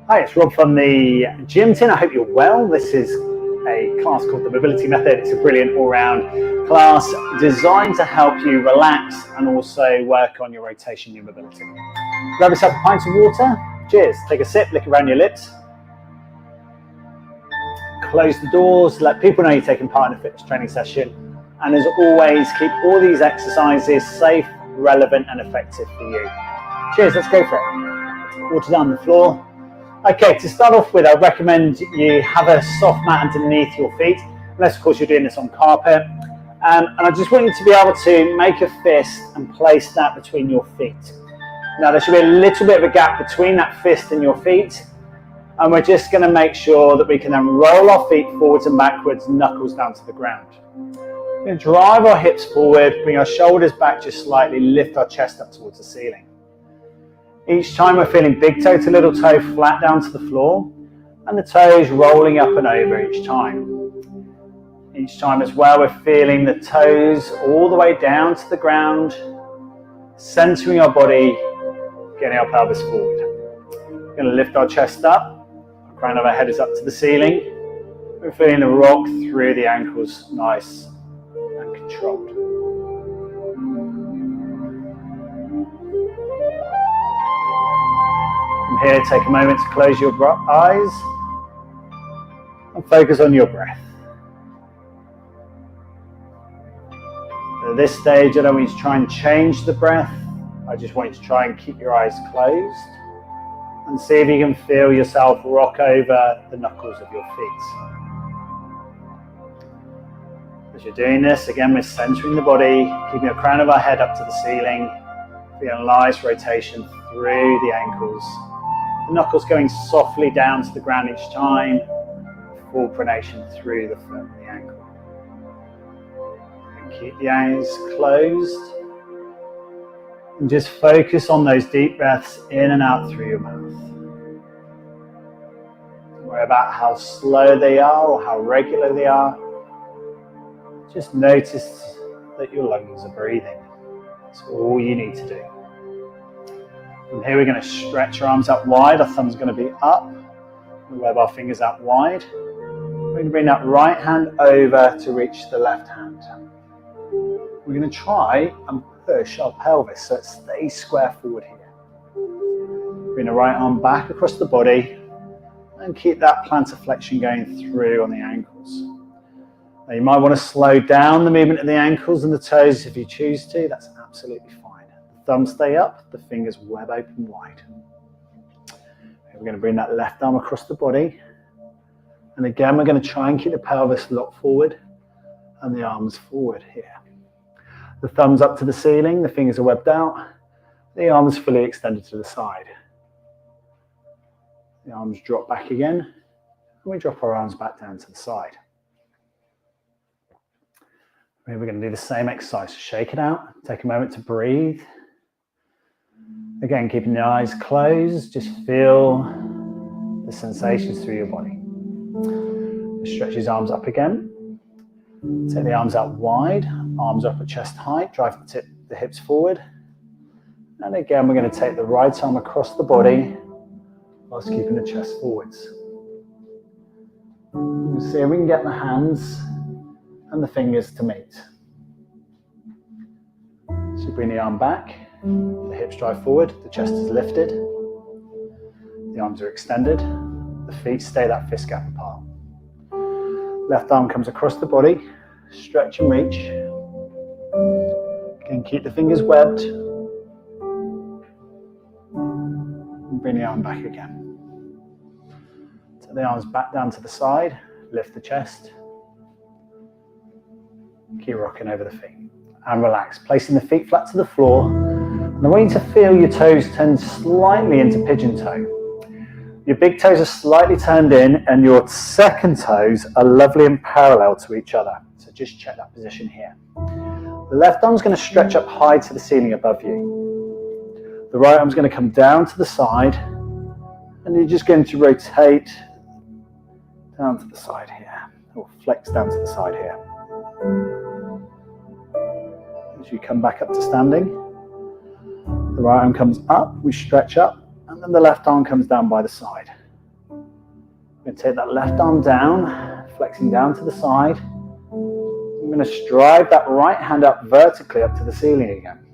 Hi, it's Rob from the Gym Tin. I hope you're well. This is a class called the Mobility Method. It's a brilliant all-round class designed to help you relax and also work on your rotation, your mobility. Grab yourself a pint of water. Cheers. Take a sip, lick around your lips. Close the doors. Let people know you're taking part in a fitness training session. And as always, keep all these exercises safe, relevant, and effective for you. Cheers. Let's go for it. Water down the floor. Okay, to start off with, I recommend you have a soft mat underneath your feet, unless of course you're doing this on carpet. And I just want you to be able to make a fist and place that between your feet. Now there should be a little bit of a gap between that fist and your feet, and we're just going to make sure that we can then roll our feet forwards and backwards, knuckles down to the ground. We're going to drive our hips forward, bring our shoulders back just slightly, lift our chest up towards the ceiling. Each time we're feeling big toe to little toe flat down to the floor, and the toes rolling up and over each time. Each time as well we're feeling the toes all the way down to the ground, centering our body, getting our pelvis forward. We're going to lift our chest up, our crown of our head is up to the ceiling. We're feeling the rock through the ankles, nice and controlled. From here, take a moment to close your eyes and focus on your breath. At this stage, I don't want you to try and change the breath. I just want you to try and keep your eyes closed and see if you can feel yourself rock over the knuckles of your feet. As you're doing this, again, we're centering the body, keeping the crown of our head up to the ceiling, feeling a nice rotation through the ankles. The knuckles going softly down to the ground each time, full pronation through the foot and the ankle. And keep the eyes closed. And just focus on those deep breaths in and out through your mouth. Don't worry about how slow they are or how regular they are. Just notice that your lungs are breathing. That's all you need to do. From here we're going to stretch our arms out wide, our thumb's going to be up, we'll web our fingers out wide. We're going to bring that right hand over to reach the left hand. We're going to try and push our pelvis so it stays square forward here. Bring the right arm back across the body and keep that plantar flexion going through on the ankles. Now you might want to slow down the movement of the ankles and the toes if you choose to, that's absolutely fine. Thumbs stay up, the fingers web open wide. We're going to bring that left arm across the body. And again, we're going to try and keep the pelvis locked forward and the arms forward here. The thumbs up to the ceiling, the fingers are webbed out, the arms fully extended to the side. The arms drop back again, and we drop our arms back down to the side. We're going to do the same exercise, so shake it out, take a moment to breathe. Again, keeping the eyes closed, just feel the sensations through your body. Stretch his arms up again. Take the arms out wide, arms up at chest height, drive the hips forward. And again, we're going to take the right arm across the body whilst keeping the chest forwards. We'll see if we can get the hands and the fingers to meet. So bring the arm back. The hips drive forward, the chest is lifted, the arms are extended, the feet stay that fist gap apart. Left arm comes across the body, stretch and reach. Again, keep the fingers webbed. And bring the arm back again. Take the arms back down to the side, lift the chest. Keep rocking over the feet. And relax, placing the feet flat to the floor. And I want you to feel your toes turn slightly into pigeon toe. Your big toes are slightly turned in and your second toes are lovely and parallel to each other. So just check that position here. The left arm's going to stretch up high to the ceiling above you. The right arm's going to come down to the side and you're just going to rotate down to the side here, or flex down to the side here. As you come back up to standing, the right arm comes up, we stretch up, and then the left arm comes down by the side. I'm going to take that left arm down, flexing down to the side. I'm going to stride that right hand up vertically up to the ceiling again.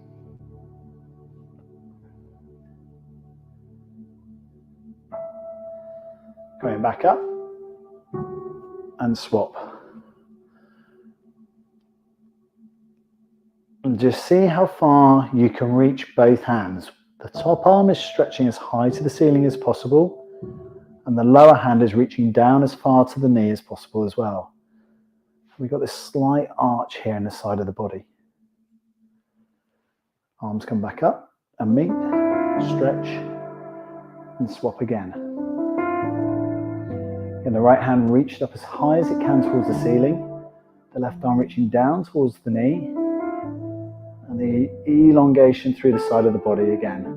Going back up and swap. And just see how far you can reach both hands. The top arm is stretching as high to the ceiling as possible, and the lower hand is reaching down as far to the knee as possible as well. We've got this slight arch here in the side of the body. Arms come back up and meet, stretch, and swap again. And the right hand reached up as high as it can towards the ceiling, the left arm reaching down towards the knee, and the elongation through the side of the body again.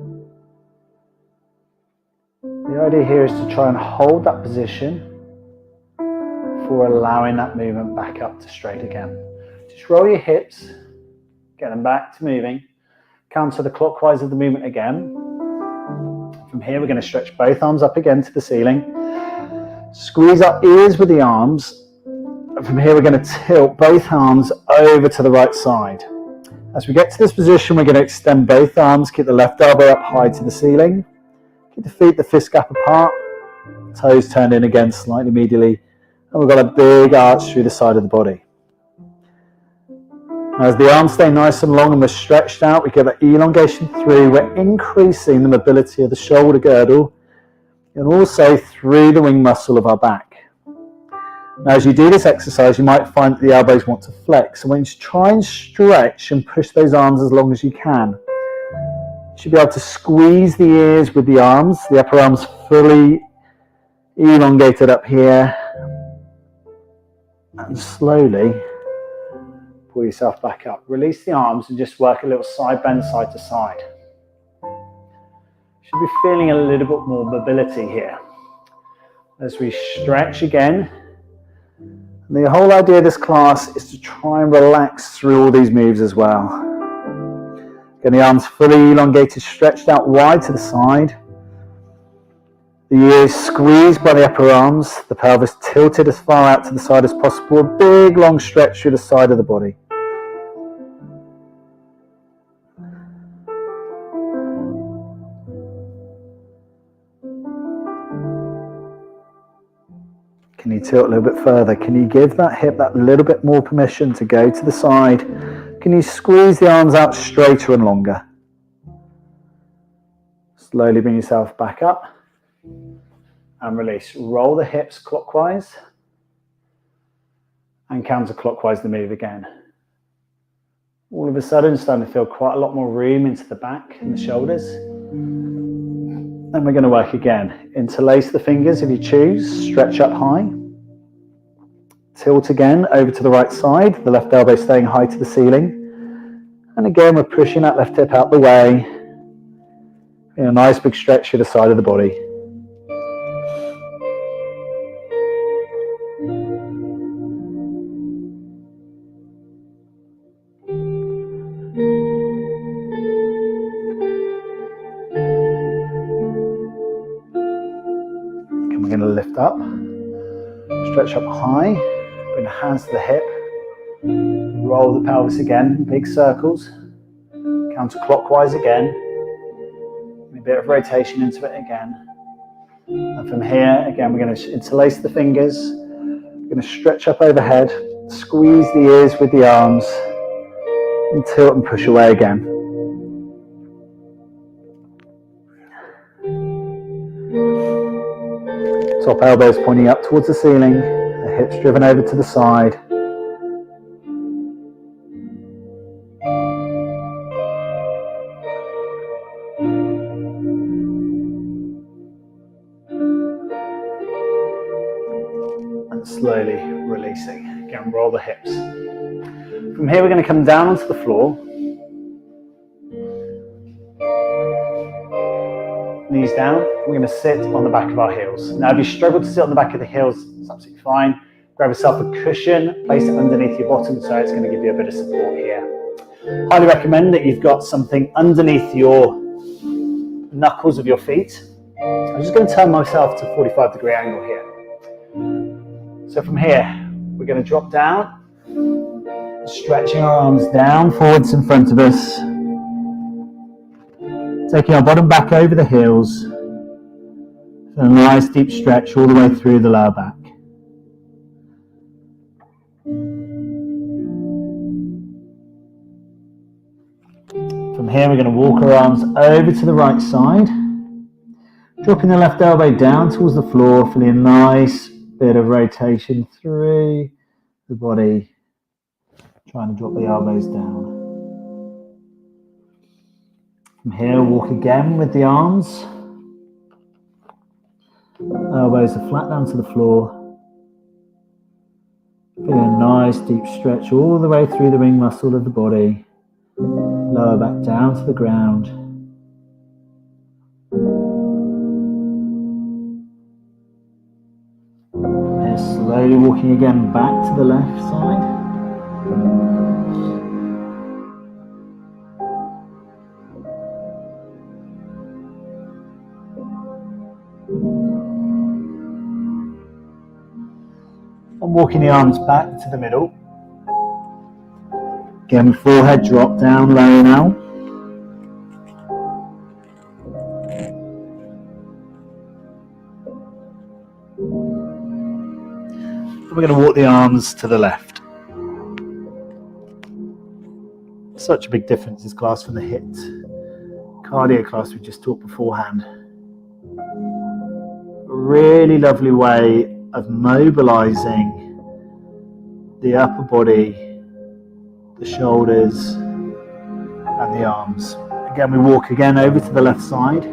The idea here is to try and hold that position for allowing that movement back up to straight again. Just roll your hips, get them back to moving, counter the clockwise of the movement again. From here we're going to stretch both arms up again to the ceiling, squeeze our ears with the arms, and from here we're going to tilt both arms over to the right side. As we get to this position, we're going to extend both arms, keep the left elbow up high to the ceiling, keep the feet, the fist gap apart, toes turned in again slightly medially, and we've got a big arch through the side of the body. As the arms stay nice and long and we're stretched out, we get that elongation through, we're increasing the mobility of the shoulder girdle and also through the wing muscle of our back. Now, as you do this exercise, you might find that the elbows want to flex. And when you try and stretch and push those arms as long as you can, you should be able to squeeze the ears with the arms, the upper arms fully elongated up here. And slowly pull yourself back up. Release the arms and just work a little side bend side to side. You should be feeling a little bit more mobility here. As we stretch again. And the whole idea of this class is to try and relax through all these moves as well. Get the arms fully elongated, stretched out wide to the side. The ears squeezed by the upper arms, the pelvis tilted as far out to the side as possible, a big long stretch through the side of the body. Can you tilt a little bit further? Can you give that hip that little bit more permission to go to the side? Can you squeeze the arms out straighter and longer? Slowly bring yourself back up and release. Roll the hips clockwise and counterclockwise the move again. All of a sudden starting to feel quite a lot more room into the back and the shoulders. Then we're going to work again. Interlace the fingers if you choose, stretch up high. Tilt again over to the right side, the left elbow staying high to the ceiling. And again, we're pushing that left hip out the way. In a nice big stretch to the side of the body. We're going to lift up, stretch up high, bring the hands to the hip, roll the pelvis again, big circles, counterclockwise again, a bit of rotation into it again. And from here, again, we're going to interlace the fingers, we're going to stretch up overhead, squeeze the ears with the arms, and tilt and push away again. Top elbows pointing up towards the ceiling, the hips driven over to the side. And slowly releasing. Again, roll the hips. From here we're going to come down onto the floor. Knees down, we're going to sit on the back of our heels. Now if you struggle to sit on the back of the heels, it's absolutely fine. Grab yourself a cushion, place it underneath your bottom so it's going to give you a bit of support here. Highly recommend that you've got something underneath your knuckles of your feet. I'm just going to turn myself to a 45-degree angle here. So from here, we're going to drop down, stretching our arms down, forwards in front of us, taking our bottom back over the heels, and a nice deep stretch all the way through the lower back. From here, we're going to walk our arms over to the right side, dropping the left elbow down towards the floor, feeling a nice bit of rotation through the body, trying to drop the elbows down. From here, walk again with the arms. Elbows are flat down to the floor. Feeling a nice deep stretch all the way through the ring muscle of the body. Lower back down to the ground. And slowly walking again back to the left side. And walking the arms back to the middle. Again, forehead drop down low now. And we're going to walk the arms to the left. Such a big difference, this class, from the HIIT cardio class we just taught beforehand. A really lovely way of mobilizing the upper body, the shoulders and the arms. Again, we walk again over to the left side,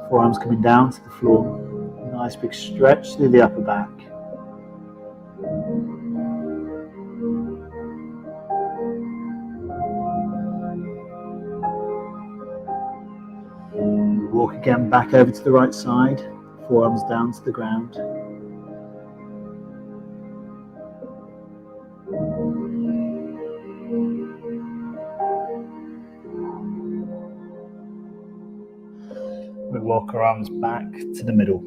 forearms coming down to the floor. Nice big stretch through the upper back. Walk again back over to the right side, forearms down to the ground. We walk our arms back to the middle.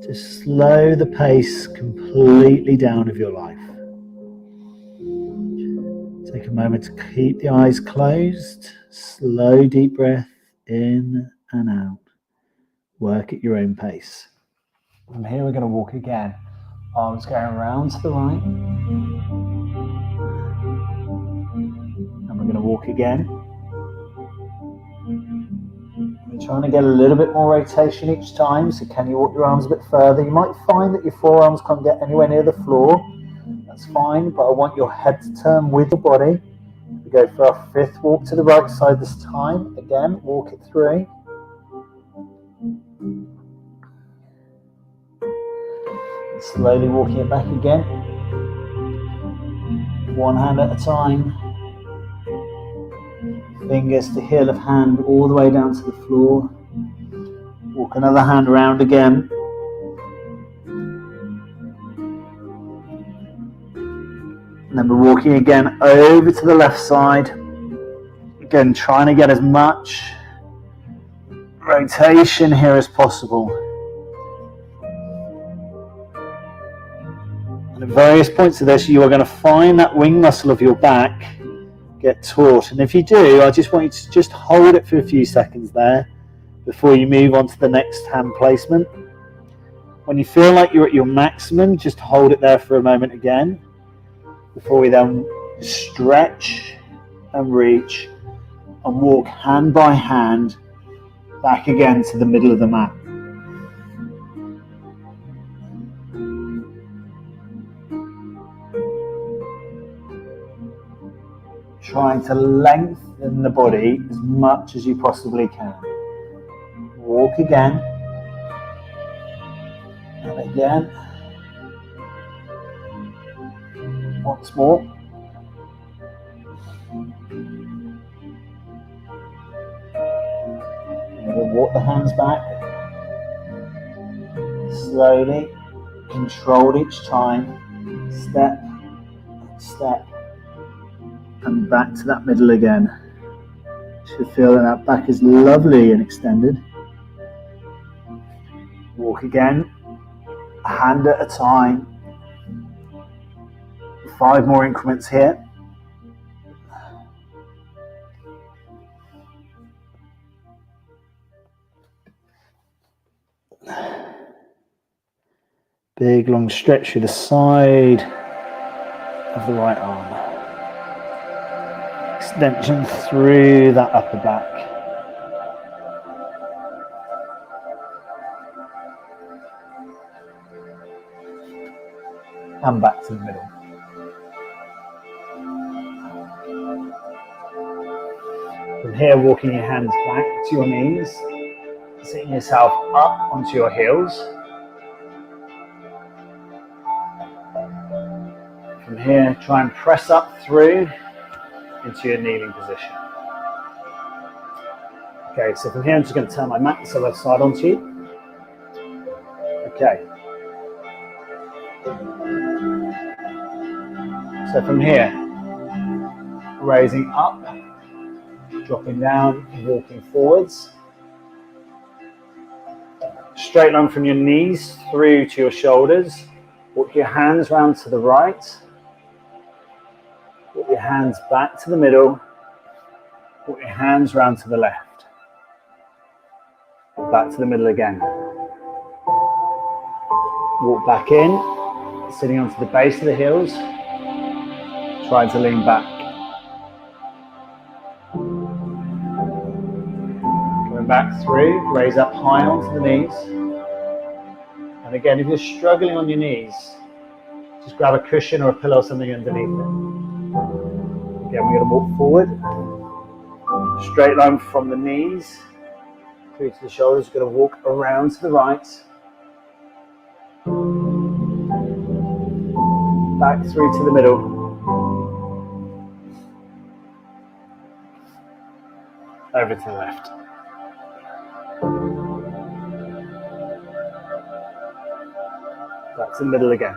Just slow the pace completely down of your life. Take a moment to keep the eyes closed. Slow deep breath in and out. Work at your own pace. From here, we're going to walk again. Arms going around to the right. And we're going to walk again. We're trying to get a little bit more rotation each time, so can you walk your arms a bit further? You might find that your forearms can't get anywhere near the floor. That's fine, but I want your head to turn with the body. We go for our fifth walk to the right side this time. Again, walk it through. And slowly walking it back again. One hand at a time. Fingers to heel of hand all the way down to the floor. Walk another hand around again. And then we're walking again over to the left side. Again, trying to get as much rotation here as possible. And at various points of this, you are going to find that wing muscle of your back get taut. And if you do, I just want you to just hold it for a few seconds there before you move on to the next hand placement. When you feel like you're at your maximum, just hold it there for a moment again before we then stretch and reach and walk hand by hand back again to the middle of the mat. Trying to lengthen the body as much as you possibly can. Walk again. And again. Once more. And we'll walk the hands back. Slowly, controlled each time. Step, step. And back to that middle again. Should feel that back is lovely and extended. Walk again. a hand at a time. 5 more increments here. Big long stretch through the side of the right arm. Extension through that upper back. And back to the middle. From here, walking your hands back to your knees, sitting yourself up onto your heels. From here, try and press up through into your kneeling position. Okay, so from here, I'm just going to turn my mat to the left side onto you. Okay. So from here, raising up, dropping down, walking forwards. Straight line from your knees through to your shoulders. Walk your hands round to the right. Walk your hands back to the middle. Walk your hands round to the left. Back to the middle again. Walk back in, sitting onto the base of the heels. Try to lean back. Coming back through, raise up high onto the knees. And again, if you're struggling on your knees, just grab a cushion or a pillow or something underneath it. Again, we're going to walk forward. Straight line from the knees through to the shoulders. We're going to walk around to the right. Back through to the middle. Over to the left. Back to the middle again.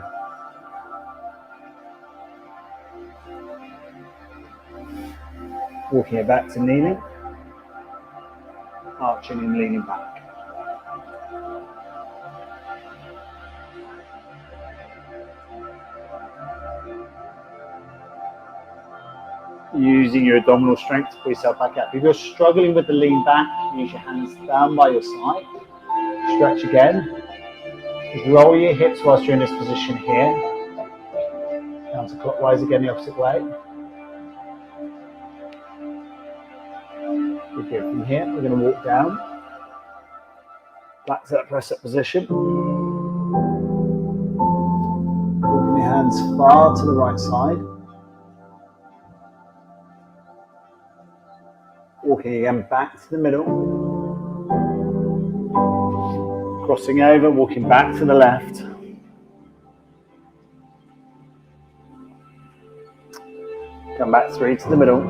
Walking it back to kneeling. Arching and leaning back. Using your abdominal strength to pull yourself back up. If you're struggling with the lean back, use your hands down by your side. Stretch again. Roll your hips whilst you're in this position here. Counterclockwise again, the opposite way. Okay, from here, we're going to walk down. Back to that press up position. Walking your hands far to the right side. Walking again back to the middle. Crossing over, walking back to the left. Come back through to the middle.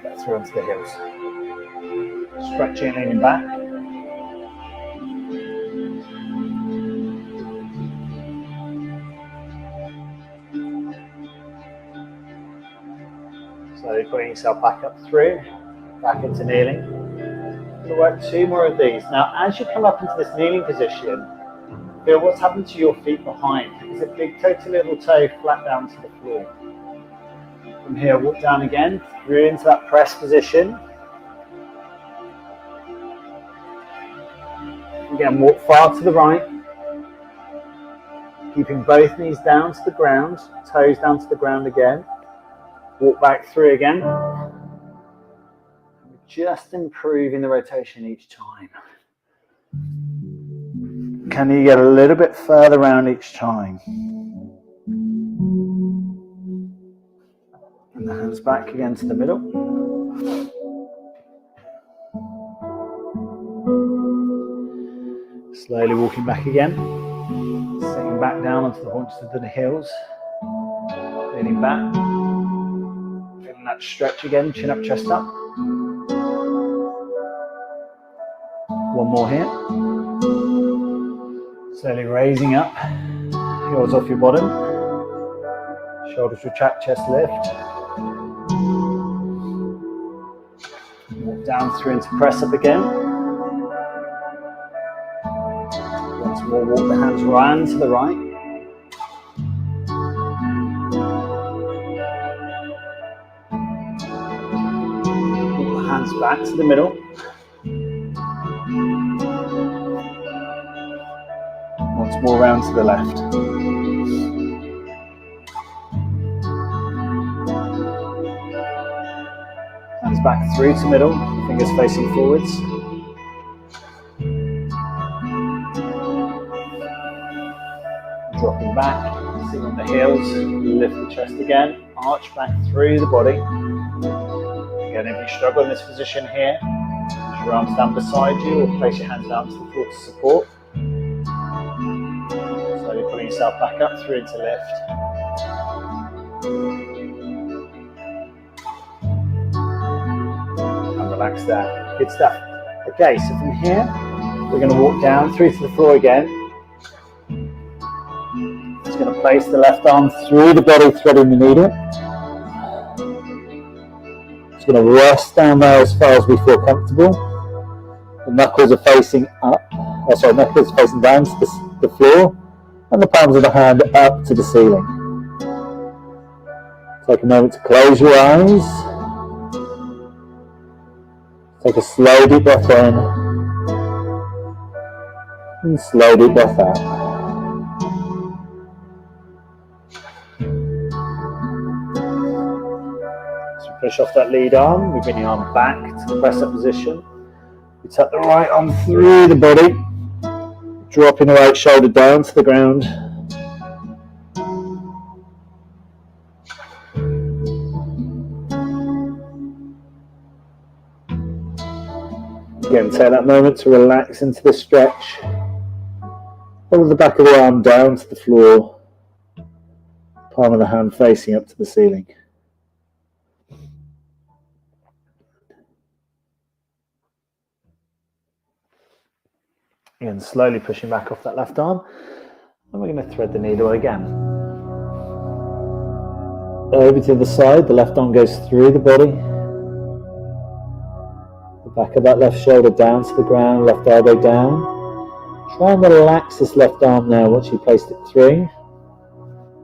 Back through onto the heels. Stretching and leaning back. Slowly putting yourself back up through, back into kneeling. We'll work 2 more of these. Now, as you come up into this kneeling position, feel what's happened to your feet behind. Is it big toe to little toe, flat down to the floor? From here, walk down again, through into that press position. Again, walk far to the right. Keeping both knees down to the ground, toes down to the ground again. Walk back through again. Just improving the rotation each time. Can you get a little bit further around each time? And the hands back again to the middle. Slowly walking back again. Sitting back down onto the haunches of the heels. Leaning back. Feeling that stretch again, chin up, chest up. One more here. Slowly raising up, heels off your bottom. Shoulders retract, chest lift. Walk Down through into press up again. Once more, walk the hands round to the right. Walk the hands back to the middle. Once more round to the left. Hands back through to middle, fingers facing forwards. Dropping back, sit on the heels, lift the chest again, arch back through the body. Again, if you struggle in this position here, put your arms down beside you or place your hands down to the floor to support. Slowly pulling yourself back up through into lift. And relax there. Good stuff. Okay, so from here, we're going to walk down through to the floor again. Just going to place the left arm through the body, threading the needle. Just going to rest down there as far as we feel comfortable. The knuckles are facing up. Knuckles are facing down to the floor, and the palms of the hand up to the ceiling. Take a moment to close your eyes. Take a slow deep breath in, and slow deep breath out. Push off that lead arm, we bring the arm back to the press up position. We tuck the right arm through the body, dropping the right shoulder down to the ground. Again, take that moment to relax into the stretch. Hold the back of the arm down to the floor, palm of the hand facing up to the ceiling. Again, slowly pushing back off that left arm, and we're going to thread the needle again. Over to the side, the left arm goes through the body. The back of that left shoulder down to the ground, left elbow down. Try and relax this left arm now once you placed it through.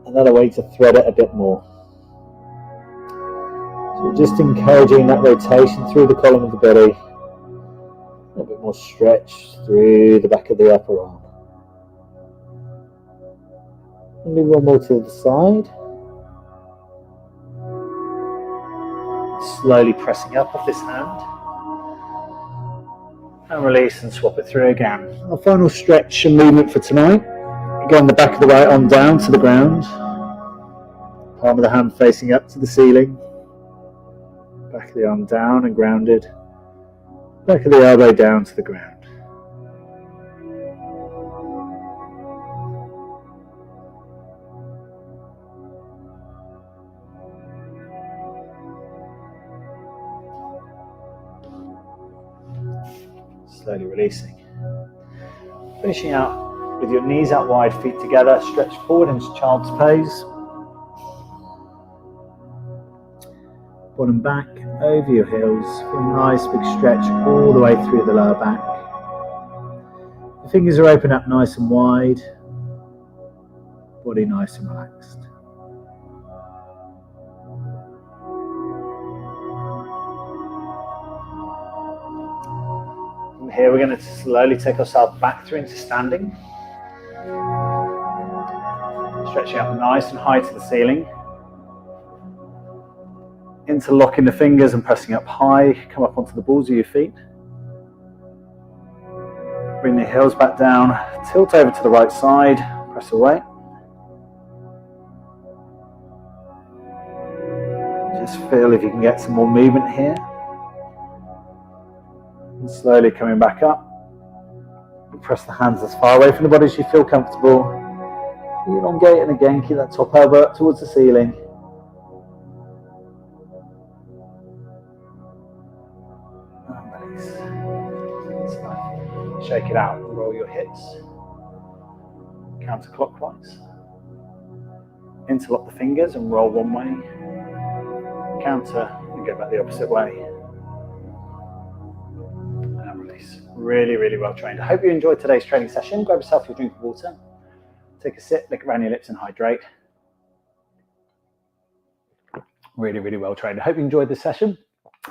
Another way to thread it a bit more. So we're just encouraging that rotation through the column of the body. A bit more stretch through the back of the upper arm. And do one more to the side. Slowly pressing up off this hand. And release and swap it through again. Our final stretch and movement for tonight. Again, the back of the right arm down to the ground. Palm of the hand facing up to the ceiling. Back of the arm down and grounded. Back of the elbow down to the ground. Slowly releasing. Finishing out with your knees out wide, feet together, stretch forward into child's pose. Bottom back, over your heels, feel a nice big stretch all the way through the lower back. The fingers are open up nice and wide, body nice and relaxed. From here we're going to slowly take ourselves back through into standing. Stretching up nice and high to the ceiling. Interlocking the fingers and pressing up high, come up onto the balls of your feet. Bring the heels back down, tilt over to the right side, press away. Just feel if you can get some more movement here. And slowly coming back up. Press the hands as far away from the body as you feel comfortable. Elongate and again keep that top elbow up towards the ceiling. Shake it out, roll your hips counterclockwise. Interlock the fingers and roll one way. Counter and go back the opposite way. Really, really well trained. I hope you enjoyed today's training session. Grab yourself your drink of water, take a sip, lick around your lips and hydrate. Really, really well trained. I hope you enjoyed this session.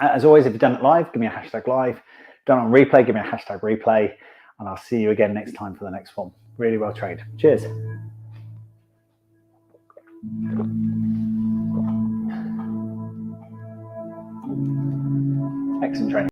As always, if you've done it live, give me a hashtag live. Done on replay, give me a hashtag replay. And I'll see you again next time for the next one. Really well trained. Cheers. Excellent training.